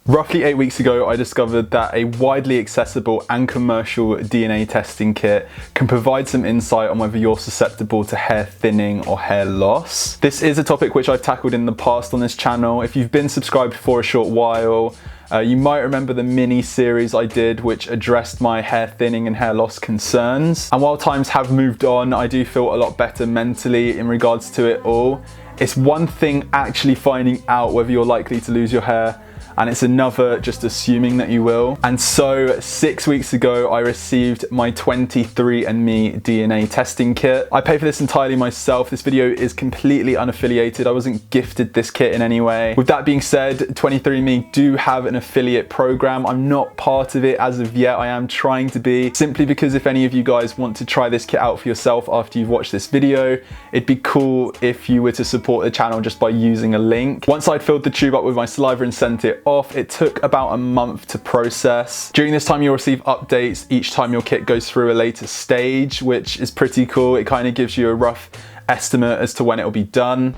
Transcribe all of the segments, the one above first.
Roughly 8 weeks ago, I discovered that a widely accessible and commercial DNA testing kit can provide some insight on whether you're susceptible to hair thinning or hair loss. This is a topic which I've tackled in the past on this channel. If you've been subscribed for a short while, you might remember the mini series I did which addressed my hair thinning and hair loss concerns. And while times have moved on, I do feel a lot better mentally in regards to it all. It's one thing actually finding out whether you're likely to lose your hair, and it's another just assuming that you will. And so 6 weeks ago, I received my 23andMe DNA testing kit. I paid for this entirely myself. This video is completely unaffiliated. I wasn't gifted this kit in any way. With that being said, 23andMe do have an affiliate program. I'm not part of it as of yet. I am trying to be, simply because if any of you guys want to try this kit out for yourself after you've watched this video, it'd be cool if you were to support the channel just by using a link. Once I'd filled the tube up with my saliva and sent it off, it took about a month to process. During this time, you'll receive updates each time your kit goes through a later stage, which is pretty cool. It kind of gives you a rough estimate as to when it'll be done.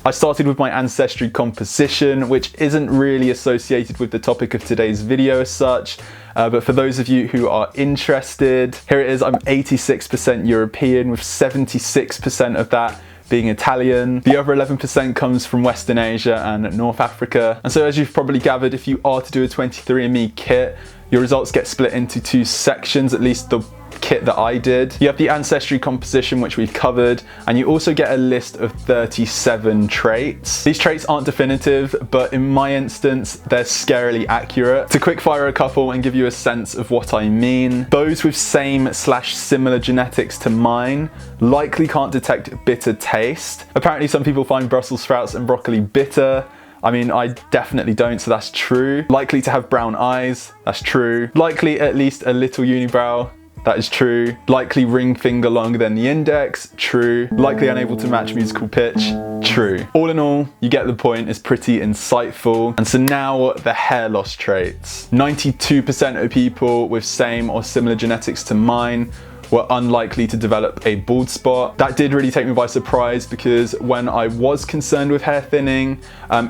I started with my Ancestry composition, which isn't really associated with the topic of today's video as such, but for those of you who are interested, here it is. I'm 86% European, with 76% of that being Italian. The other 11% comes from Western Asia and North Africa. And so as you've probably gathered, if you are to do a 23andMe kit, your results get split into two sections, at least the kit that I did. You have the Ancestry composition, which we've covered, and you also get a list of 37 traits. These traits aren't definitive, but in my instance, they're scarily accurate. To quickfire a couple and give you a sense of what I mean, those with same/similar genetics to mine likely can't detect bitter taste. Apparently some people find Brussels sprouts and broccoli bitter. I mean, I definitely don't, so that's true. Likely to have brown eyes, that's true. Likely at least a little unibrow, that is true. Likely ring finger longer than the index, true. Likely unable to match musical pitch, true. All in all, you get the point. It's pretty insightful. And so now the hair loss traits. 92% of people with same or similar genetics to mine were unlikely to develop a bald spot. That did really take me by surprise, because when I was concerned with hair thinning,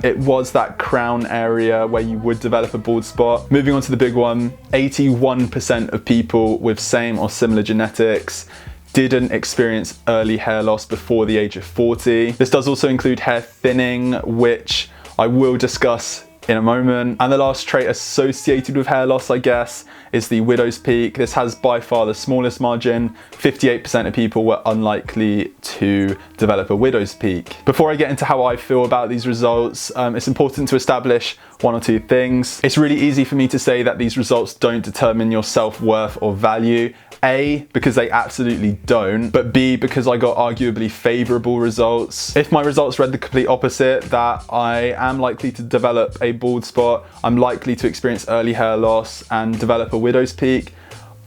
it was that crown area where you would develop a bald spot. Moving on to the big one, 81% of people with same or similar genetics didn't experience early hair loss before the age of 40. This does also include hair thinning, which I will discuss in a moment. And the last trait associated with hair loss, I guess, is the widow's peak. This has by far the smallest margin. 58% of people were unlikely to develop a widow's peak. Before I get into how I feel about these results, it's important to establish one or two things. It's really easy for me to say that these results don't determine your self-worth or value. A, because they absolutely don't, but B, because I got arguably favorable results. If my results read the complete opposite, that I am likely to develop a bald spot, I'm likely to experience early hair loss and develop a widow's peak,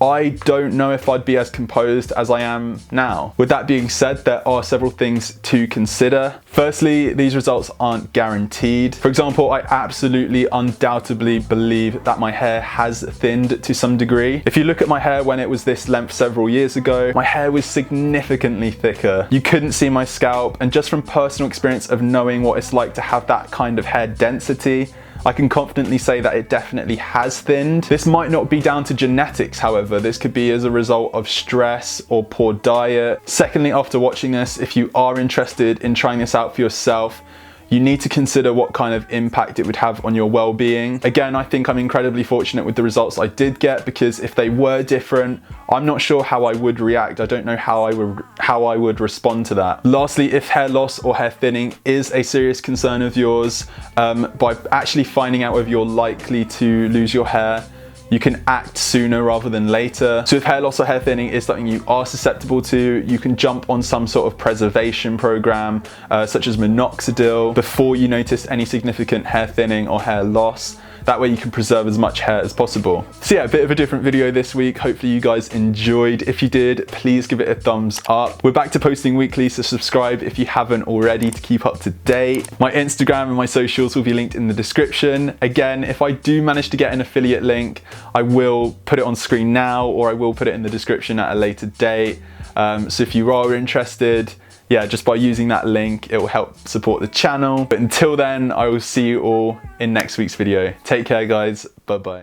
I don't know if I'd be as composed as I am now. With that being said, there are several things to consider. Firstly, these results aren't guaranteed. For example, I absolutely undoubtedly believe that my hair has thinned to some degree. If you look at my hair when it was this length several years ago, my hair was significantly thicker. You couldn't see my scalp, and just from personal experience of knowing what it's like to have that kind of hair density, I can confidently say that it definitely has thinned. This might not be down to genetics, however. This could be as a result of stress or poor diet. Secondly, after watching this, if you are interested in trying this out for yourself, you need to consider what kind of impact it would have on your well-being. Again, I think I'm incredibly fortunate with the results I did get, because if they were different, I'm not sure how I would react. I don't know how I would respond to that. Lastly, if hair loss or hair thinning is a serious concern of yours, by actually finding out whether you're likely to lose your hair, you can act sooner rather than later. So if hair loss or hair thinning is something you are susceptible to, you can jump on some sort of preservation program, such as minoxidil, before you notice any significant hair thinning or hair loss. That way you can preserve as much hair as possible. So yeah, a bit of a different video this week. Hopefully you guys enjoyed. If you did, please give it a thumbs up. We're back to posting weekly, so subscribe if you haven't already to keep up to date. My Instagram and my socials will be linked in the description. Again, if I do manage to get an affiliate link, I will put it on screen now, or I will put it in the description at a later date. So if you are interested, yeah, just by using that link, it will help support the channel. But until then, I will see you all in next week's video. Take care, guys. Bye-bye.